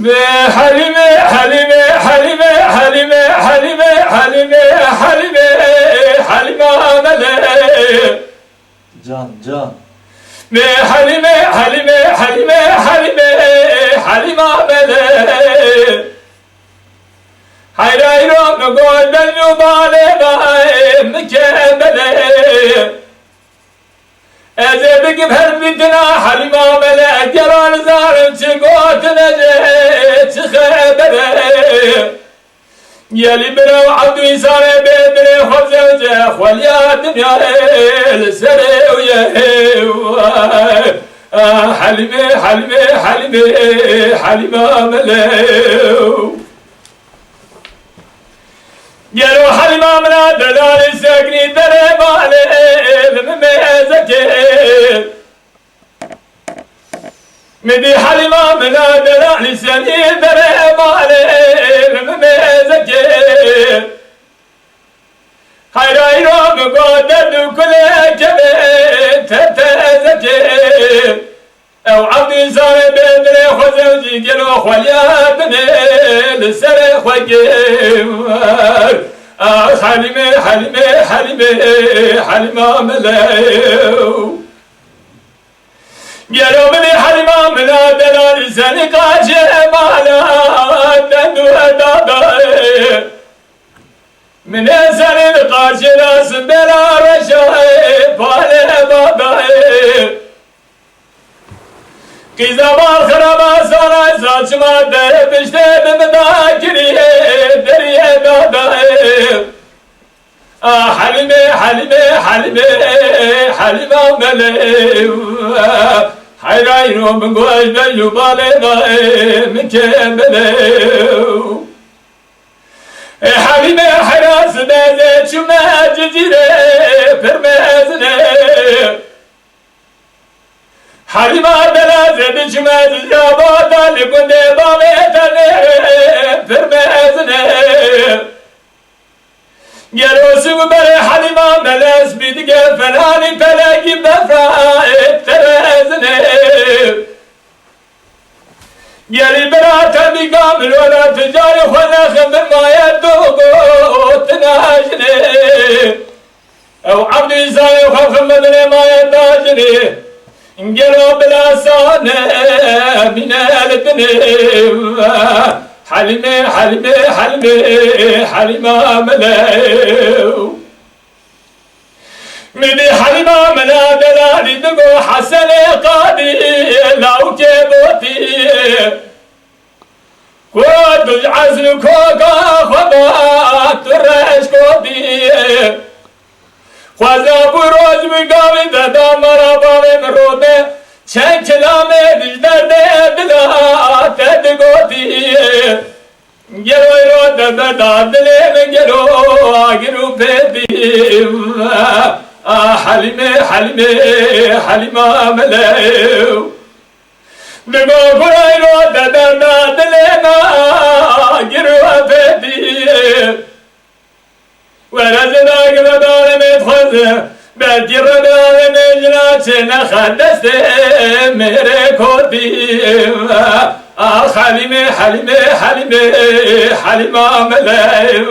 حليمة حليمة حليمة حليمة حليمة حليمة حليمة حليمة ملك جان جان حليمة حليمة حليمة حليمة حليمة ملك حيرايرو نقول بالنبالة مكملة أزبك بهربتنا حليمة ملك جران زارم تقوت نجيت خبره يلي برو عبدو يسار بيدري خزوجه خوليا دنيا السري ويهيو حليمة حليمة حليمة حليمة ملك يلو حليمة منا دلالي ساكني دري مالي مميزكي مدي حليمة منا دلالي ساكني دري مالي مميزكي حيرايرو مقدد كل جبين تتزكي او عبدي صار بدري خزوجي قلو خولياتني لسري خوكي حليمة حليمة حليمة حليمة ملو قالوا مني حليمة منا دلالي سني قاشي مالا دندو دادا من سني قاشي راس بلا رشاي بالي بابا قيزا بالخرابة صار ساچما در بشته بمداكريه دريه دادا حليمة حليمة حليمة حليمة ملو حيرايرو من قوش بيو بالي من كملو حليمة حراس بازت شما جزيرة فرمازنة حليمة بلازت شما جزيرة لكن بابتنة فرمازنة قالوا سوق بري حليمة ملاس بيدك فلاني فلاقي بفرائب ترازني قالي براتا بقامل ولا تجاري خنا خمر ما يدوقو تناجني او عبدي زاي وخمر ما يداجني قالوا بلا صانع من الدنيا حليمة حليمة حليمة حليمة ملو مدي حليمة ملا دلالي دقو حسن قادي لو كيبوتي كود العزل كوكا خبات الرش كودي خوزا بروز بقاوي دادا مراباوي مروبي چند کلامه دیجده دلا تدگوتی گروی رو دبدا دلیم گرو آگرو پیدیم حلیمه حلیمه حلیمه ملو بگو گروی رو دبدا دلیم آگرو پیدیم ورزنا گردان میتخوزه بلکه ردان نجرات نخدست میره کردیم حلیمه حلیمه حلیمه حلیمه ملو